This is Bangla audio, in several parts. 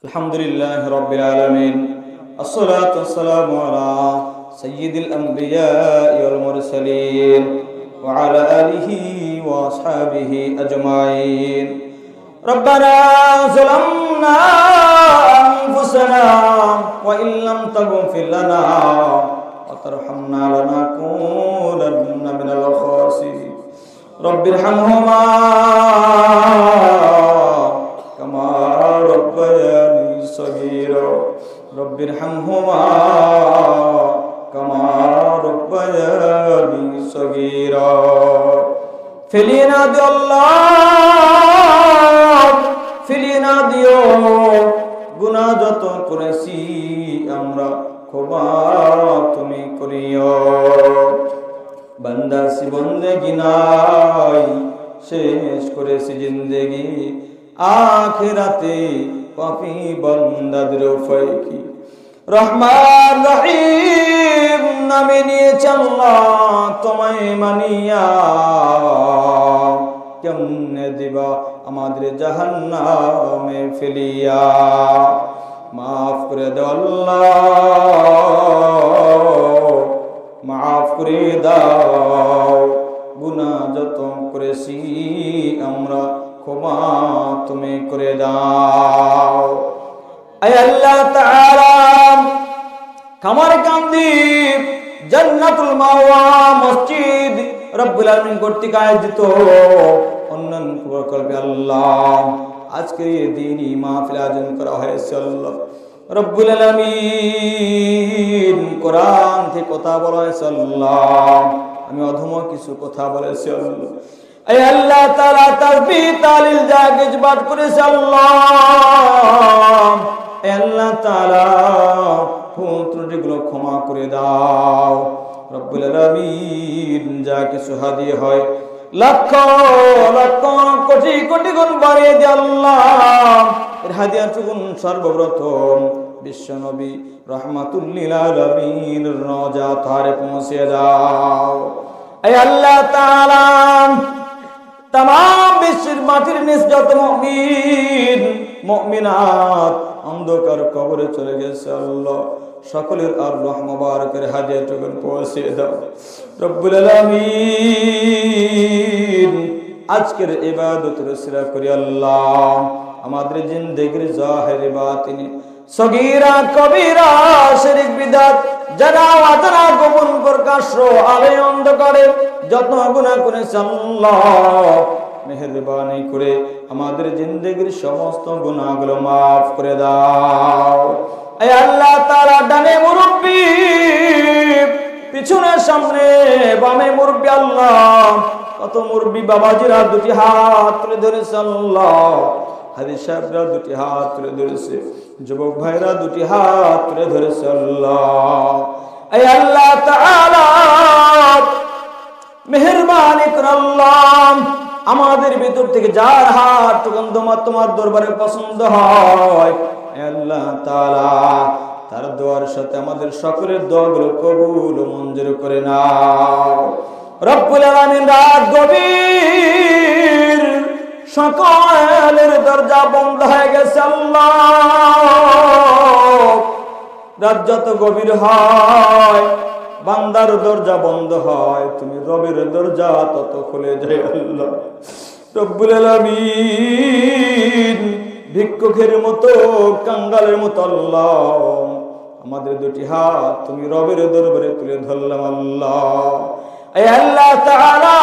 আলহামদুলিল্লাহি রাব্বিল আলামিন আসসালাতু ওয়াসসালামু আলা সাইয়্যিদিল আমবিয়াই ওয়াল মুরসালিন ওয়া আলা আলিহি ওয়া আসহাবিহি আজমাইন রব্বানা যালামনা আনফুসানা ওয়া ইল্লাম তাগফির লানা ওয়া তারহামনা লানাকুনান্না মিনাল খাসিরিন রব্বিরহামহুমা কামা রব্বায়ানি সগীরা রব্বিরহামহুমা কামা রব্বায়ানি সগীরা ফেলিনা দিও আল্লাহ ফেলিনা দিও গুনাহ যত করেছি আমরা ক্ষমা তুমি করিও বান্দা সি বন্দেগি নাই শেষ করেছি জিন্দেগি আখিরাতে পাপী বান্দাদের উপায় কি রহমান রহিম নামে নিয়েছে আল্লাহ তোমায় মানিয়া কেমনে দিবা আমাদের জাহান্নামে ফেলিয়া মাফ করে দাও আল্লাহ মাফ করে দাও গুনাহ যত করেছি আমরা ক্ষমা তুমি করে দাও আয় আল্লাহ তাআলা কামারকান্দি জান্নাতুল মাওয়া মসজিদ রব্বুল আলামিন কর্তৃক আয়োজিত অন্যান্য প্রকল্পে আল্লাহ আজকে এই দিনই মাহফিল আয়োজন করা হয়েছে আল্লাহ রব্বুল আলামিন কোরআন থেকে কথা বলা হয়েছে আল্লাহ আমি অধম কিছু কথা বলেছি আল্লাহ এই আল্লাহ তাআলা তাসবিহ তাহলিল যা কিছু পাঠ করেছে আল্লাহ এই আল্লাহ তাআলা ভুল ত্রুটিগুলো ক্ষমা করে দাও রব্বুল আলামিন যা কিছু হাদিয়া হয় লক্ষ লক্ষ কোটি কোটি গুণ বাড়িয়ে দে আল্লাহ এর হাদিয়াটুকু সর্বপ্রথম বিশ্ব নবী রাহমাতুল লিল আলামিন রওজা তারে পৌঁছে দাও এই আল্লাহ তাআলা तमाम বিশ্বের মাটির নিচ যত মুমিন মুমিনাত অন্ধকার কবরে চলে গেছে আল্লাহ সকলের আর রহম মুবারকের হাদিয়াটুকু পৌঁছে দাও রব্বুল আলামিন আজকের ইবাদতের উসিলা করি আল্লাহ আমাদের জিন্দেগির জাহির বাতিনি সগীরা কবিরা শিরক বিদআত যারা অজানা গোপন প্রকাশ্য আলে অন্ধকারে যত গুনাহ করেছে আল্লাহ মেহেরবানি করে আমাদের জিন্দেগির সমস্ত গুনাহগুলো maaf করে দাও ay আল্লাহ তাআলা ডানে মুরব্বি পিছনে সামনে বামে মুরব্বি আল্লাহ কত মুরব্বি বাবাজিরা দুটি হাত তুলে ধরেছে আল্লাহ হাদিস সাহেবরা দুটি হাত তুলে ধরেছে যুবক ভাইরা দুটি হাত তুলে ধরেছে আল্লাহ ay আল্লাহ তাআলা মেহেরবানি করে আল্লাহ আমাদের ভিতর থেকে যার হাত তোমার দরবারে পছন্দ হয় আল্লাহ তাআলা তার দোয়ার সাথে আমাদের সকলের দোয়াগুলো কবুল ও মঞ্জুর করে নাও রব্বুল আলামিন রাত গভীর সকলের দরজা বন্ধ হয়ে গেছে আল্লাহ রাত যত গভীর হয় বান্দার দরজা বন্ধ হয় তুমি রবের দরজা তত খুলে যায় আল্লাহ রব্বুল আলামিন ভিক্ষুকের মতো কাঙ্গালের মতো আল্লাহ আমাদের দুটি হাত তুমি রবের দরবারে তুলে ধরলাম আল্লাহ এই আল্লাহ তাআলা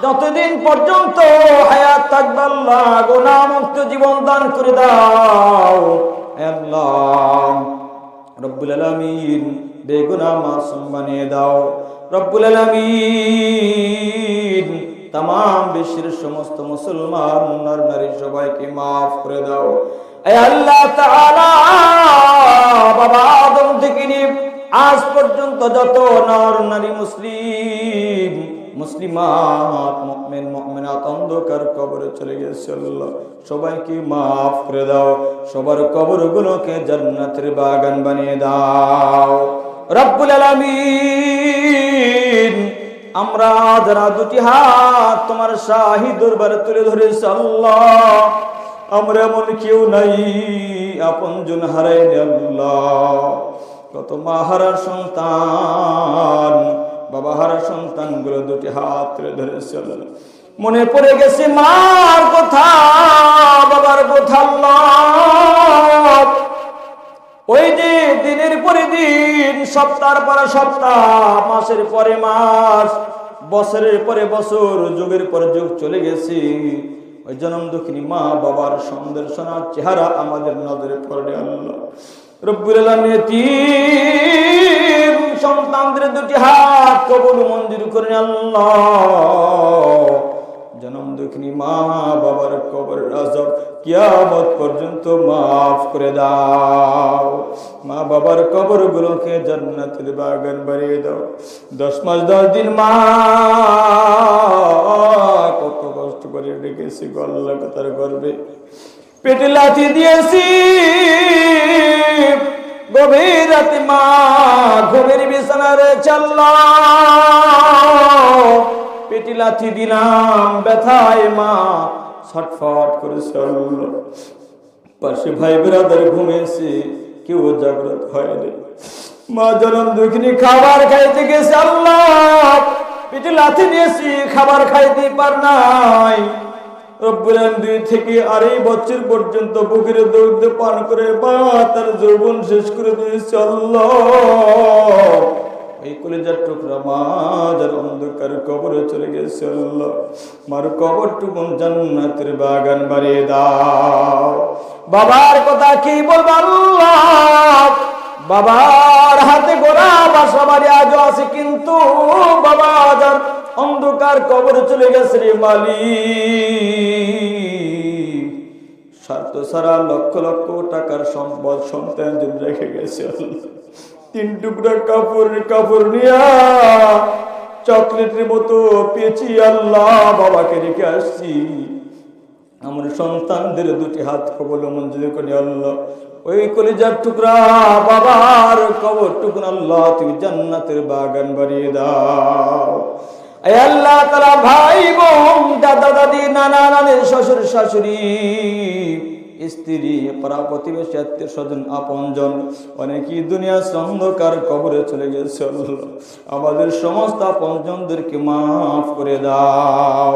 যতদিন পর্যন্ত হায়াত থাকবে আল্লাহ গুনাহ মুক্ত জীবন দান করে দাও আল্লাহ রব্বুল আলামিন বেগুনাহ মাসুম বানিয়ে দাও রব্বুল আলামিন तमाम বিশ্বের সমস্ত মুসলমান নর নারী সবাইকে maaf করে দাও ay আল্লাহ তাআলা বাবা আদম থেকে নিয়ে আজ পর্যন্ত যত নর নারী মুসলিম মুসলিমাত মুমিন মুমিনাত অন্ধকার কবরে চলে গেছে আল্লাহ সবাইকে maaf করে দাও সবার কবরগুলোকে জান্নাতের বাগান বানিয়ে দাও রব্বুল আলামিন আমরা যারা দুটি হাত তোমার শাহী দরবারে তুলে ধরেছি আল্লাহ আমরা এমন কেউ নাই আপনজন হারাইনি আল্লাহ। কত মা হারা সন্তান, বাবা হারা সন্তান গুলো দুটি হাত ধরেছে, মনে পড়ে গেছে মার কথা, বাবার কথা আল্লাহ। ওই যে দিনের পরে দিন, সপ্তাহের পরে সপ্তাহ, মাসের পরে মাস, বছরের পরে বছর, যুগের পরে যুগ চলে গেছে, ওই জনম দুঃখিনী মা বাবার সুন্দর সোনার চেহারা আমাদের নজরে পড়ে আল্লাহ। রব্বুল আলামিন এতিম সন্তানদের দুটি হাত কবুল মঞ্জুর করেন আল্লাহ। জনম দুঃখিনী মা বাবার কবর আযাব কিয়ামত পর্যন্ত মাফ করে দাও। মা বাবার কবর গুলোকে জান্নাতের বাগান বানিয়ে দাও। 10 মাস 10 দিন মা কত কষ্ট করে রেখেছি আল্লাহ, তার গর্বে পেটে লাথি দিয়েছি, গভীর রাতে মা ঘুমের বিছানারে চাল্লা, পেটে লাথি দিলাম, ব্যথায় মা ছটফট করেছে আল্লাহ। পাশে ভাই ব্রাদার ঘুমেছে, কেউ জাগ্রত হয়নি। মা জনম দুঃখিনী খাবার খাইতে গেছে আল্লাহ, পেটে লাথি দিয়েছি, খাবার খাইতে পার নাই। রব্বুল আলামিন 2 থেকে 2.5 বছর পর্যন্ত বুকের দুধ পান করে মা তার যৌবন শেষ করে দিয়েছে আল্লাহ। এই কলিজার টুকরা মা যার অন্ধকার কবরে চলে গেছে আল্লাহ, মার কবরটুকু জান্নাতের বাগান বানিয়ে দাও। বাবার কথা কি বলবো আল্লাহ, বাবার হাতে গোড়া বাসা বাড়ি আজও আছে, কিন্তু বাবা যার অন্ধকার কবরে চলে গেছে রে মালিক। স্বার্থ ছাড়া লক্ষ লক্ষ টাকার সম্পদ সন্তান রেখে গেছে আল্লাহ। 3 টুকরা কাপড় নিয়া চকলেটের মতো পেঁচি আল্লাহ বাবাকে রেখে আসছি। আমার সন্তানদের দুটি হাত কবুল মঞ্জুর করে আল্লাহ। ওই কলিজার টুকরা বাবার কবর টুকুন আল্লাহ তুমি জান্নাতের বাগান বানিয়ে দাও। আয় আল্লাহ তাআলা ভাই বোন, দাদা দাদি, নানা নানি, শ্বশুর শাশুড়ি, স্ত্রী, পাড়া প্রতিবেশী, আত্মীয় স্বজন, আপনজন অনেকেই দুনিয়ার অন্ধকার কবরে চলে গেছে আল্লাহ। আমাদের সমস্ত আপনজনদেরকে মাফ করে দাও,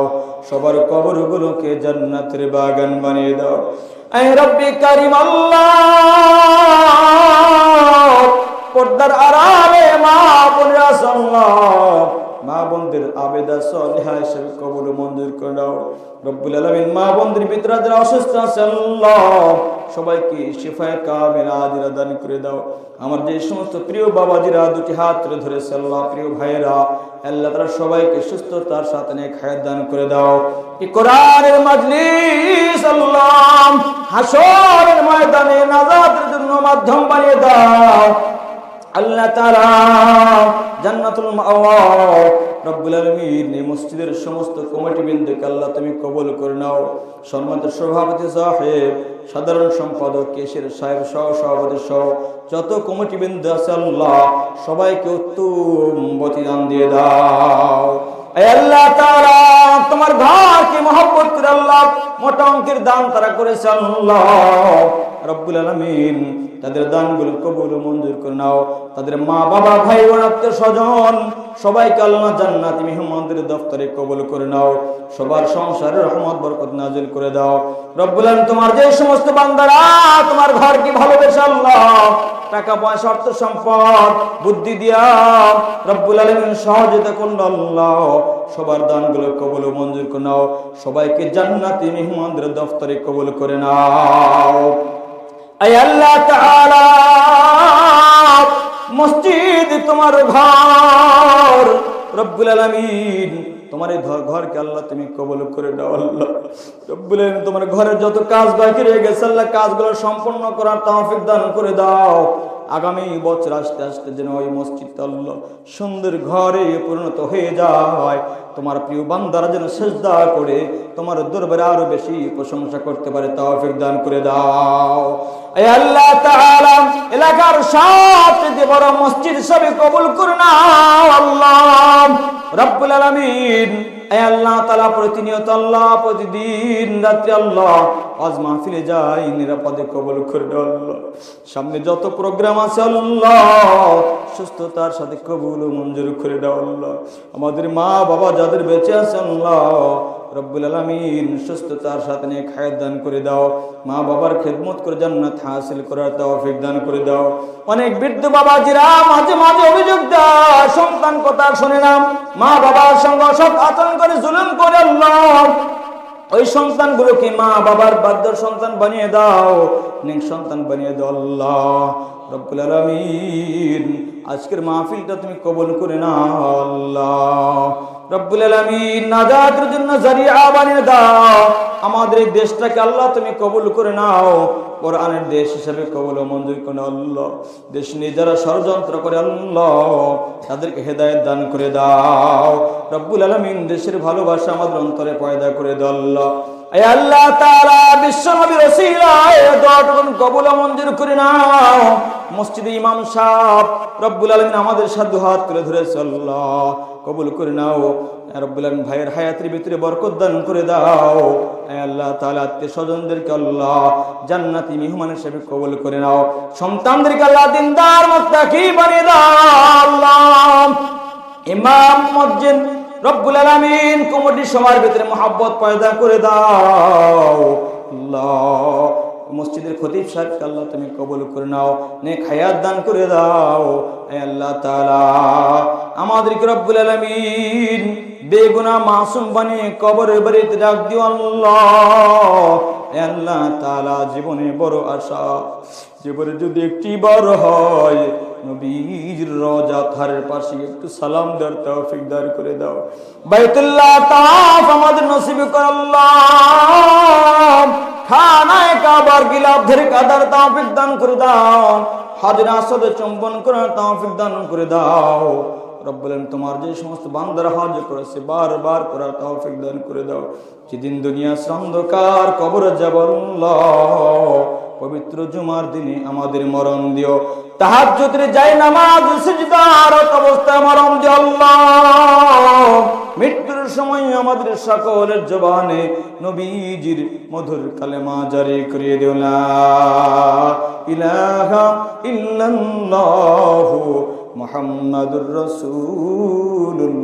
সবার কবরগুলোকে জান্নাতের বাগান বানিয়ে দাও। আয় রব্বি কারীম আল্লাহ, পর্দার আড়ালে মা বোনেরা আল্লাহ, মা বোনদের আবেদা সালিহা হিসেবে কবুল মঞ্জুর করে দাও। রব্বুল আলামিন মা বোনদের ভিতরে যারা অসুস্থ আছে আল্লাহ, সবাইকে শিফায়ে কামিলা আদিলা দান করে দাও। আমার যে সমস্ত প্রিয় বাবাজিরা দুটি হাত ধরেছে আল্লাহ, প্রিয় ভাইয়েরা আল্লাহ, তারা সবাইকে সুস্থতার সাথে নেক হায়াত দান করে দাও। এই কোরআনের মাজলিস আল্লাহ হাসরের ময়দানে নাজাতের জন্য মাধ্যম বানিয়ে দাও আল্লাহ তাআলা। জান্নাতুল মাওয়া রব্বুল আলামিন এই মসজিদের সমস্ত কমিটিবৃন্দকে আল্লাহ তুমি কবুল করে নাও। সম্মানিত সভাপতি সাহেব, সাধারণ সম্পাদক, কেশির সাহেব সহ সভাপতি সহ যত কমিটিবৃন্দ আছে আল্লাহ, সবাইকে উত্তম প্রতিদান দিয়ে দাও। আয় আল্লাহ তাআলা, তোমার ঘরকে মহব্বত করে আল্লাহ মোটা অঙ্কের দান তারা করেছে আল্লাহ রব্বুল আলামিন, তাদের দানগুলো কবুল মঞ্জুর করে নাও। তাদের মা বাবা ভাই বোন আত্মীয় স্বজন সবাইকে আল্লাহ জান্নাতি মেহমানদের দফতরে কবুল করে নাও। সবার সংসারে রহমত বরকত নাজিল করে দাও রব্বুল আলামিন। তোমার যে সমস্ত বান্দারা তোমার ঘরকে ভালোবেসে আল্লাহ, টাকা পয়সা অর্থ সম্পদ বুদ্ধি দিয়া রব্বুল আলামিন সহযোগিতা করুন আল্লাহ, সবার দানগুলো কবুল মঞ্জুর করে নাও। সবাইকে জান্নাতি মেহমানদের দফতরে কবুল করে নাও। আয় আল্লাহ তাআলা, মসজিদ তোমার ঘর রব্বুল আলামিন, তোমার এই ঘরকে আল্লাহ তুমি কবুল করে দাও আল্লাহ রব্বুল আলামিন। তোমার ঘরের যত কাজ বাকি রয়ে গেছে আল্লাহ, কাজগুলো সম্পন্ন করার তৌফিক দান করে দাও। আগামী বছর আসতে আসতে যেন ওই মসজিদটা আল্লাহ সুন্দর ঘরে পরিণত হয়ে যায়। তোমার প্রিয় বান্দারা যেন সিজদা করে তোমার দরবারে আরো বেশি প্রশংসা করতে পারে, তৌফিক দান করে দাও। আয় আল্লাহ তাআলা, এলাকার সবচেয়ে বড় মসজিদ সবে কবুল করে নাও আল্লাহ রব্বুল আলামিন। আয় আল্লাহ তাআলা প্রতিনিয়ত আল্লাহ প্রতিদিন রাত্রে আল্লাহ আজ মাহফিলে যাই নিরাপদে কবুল করে দাও আল্লাহ। সামনে যত প্রোগ্রাম আছে আল্লাহ সুস্থতার সাথে কবুল ও মঞ্জুর করে দাও আল্লাহ। আমাদের মা বাবা যাদের বেঁচে আছে আল্লাহ রব্বুল আলামিন সুস্থতার সাথে নেক হায়াত দান করে দাও। মা বাবার খেদমত করে জান্নাত হাসিল করার তৌফিক দান করে দাও। অনেক বৃদ্ধ বাবাজিরা মাঝে মাঝে অভিযোগ দেয় সন্তান কথা শুনে না, মা বাবার সঙ্গে অসৎ আচরণ করে জুলুম করে আল্লাহ ওই সন্তানগুলোকে মা বাবার বাধ্য সন্তান বানিয়ে দাও, নেক সন্তান বানিয়ে দাও আল্লাহ রব্বুল আলামিন। আজকের মাহফিলটা তুমি কবুল করে নাও আল্লাহ রব্বুল আলামিন। নাজাতের জন্য জারিয়া বানিয়ে দাও আমাদের এই দেশটাকে আল্লাহ তুমি কবুল করে নাও, কোরআনের দেশ হিসেবে কবুল ও মঞ্জুর করে নাও আল্লাহ। দেশ নিয়ে যারা ষড়যন্ত্র করে আল্লাহ তাদেরকে হেদায়েত দান করে দাও রব্বুল আলামিন। দেশের ভালোবাসা আমাদের অন্তরে পয়দা করে দাও আল্লাহ। আয় আল্লাহ তাআলা বিশ্ব নবীর ওসিলায় দোয়াটুকুন কবুল ও মঞ্জুর করে নাও। মসজিদে ইমাম সাহেব রব্বুল আলামিন আমাদের সাথে হাত তুলে ধরেছে আল্লাহ কবুল করে নাও রব্বুল আলামিন। ভাইয়ের হায়াতের ভিতরে বরকত দান করে দাও আয় আল্লাহ তাআলা। আত্মীয় স্বজনদেরকে আল্লাহ জান্নাতি মেহমান হিসেবে কবুল করে নাও। সন্তানদেরকে আল্লাহ দিনদার মুত্তাকি বানিয়ে দাও আল্লাহ। ইমাম মসজিদ রব্বুল আলামিন কমিটি সবার ভিতরে মহব্বত পয়দা করে দাও আল্লাহ। মসজিদের খতিব সাহেবকে আল্লাহ তুমি কবুল করে নাও, নেক হায়াত দান করে দাও হে আল্লাহ তাআলা। আমাদেরকে রব্বুল আলামিন বেগুনাহ মাসুম বানিয়ে কবরের বাড়িতে রাখ দিও আল্লাহ হে আল্লাহ তাআলা। জীবনে বড় আশা, জীবনে যদি একটি বার হয় নবীর রওজা ধারের পাশে একটু সালাম দেওয়ার তৌফিক দান করে দাও। বাইতুল্লাহ তাওয়াফ আমাদের নসিব কর আল্লাহ। খানায়ে কাবার গিলাফ ধরে কাদার তৌফিক দান করে দাও। হাজর আসওয়াদে চুম্বন করার তৌফিক দান করে দাও রব্বুল আলামিন। তোমার যে সমস্ত বান্দারা হজ করেছে বারবার করার তৌফিক দান করে দাও। যেদিন দুনিয়া অন্ধকার কবরে যাব আল্লাহ পবিত্র জুমার দিনে আমাদের মরণ দিও। তাহাজ্জুদের যায় নামাজ সিজদার অবস্থায় মরণ দিও আল্লাহ। মৃত্যুর সময় আমাদের সকলের জবানে নবীজির মধুর কালেমা জারি করিয়ে দিও লা ইলাহা ইল্লাল্লাহু মুহাম্মাদুর রাসূলুল্লাহ।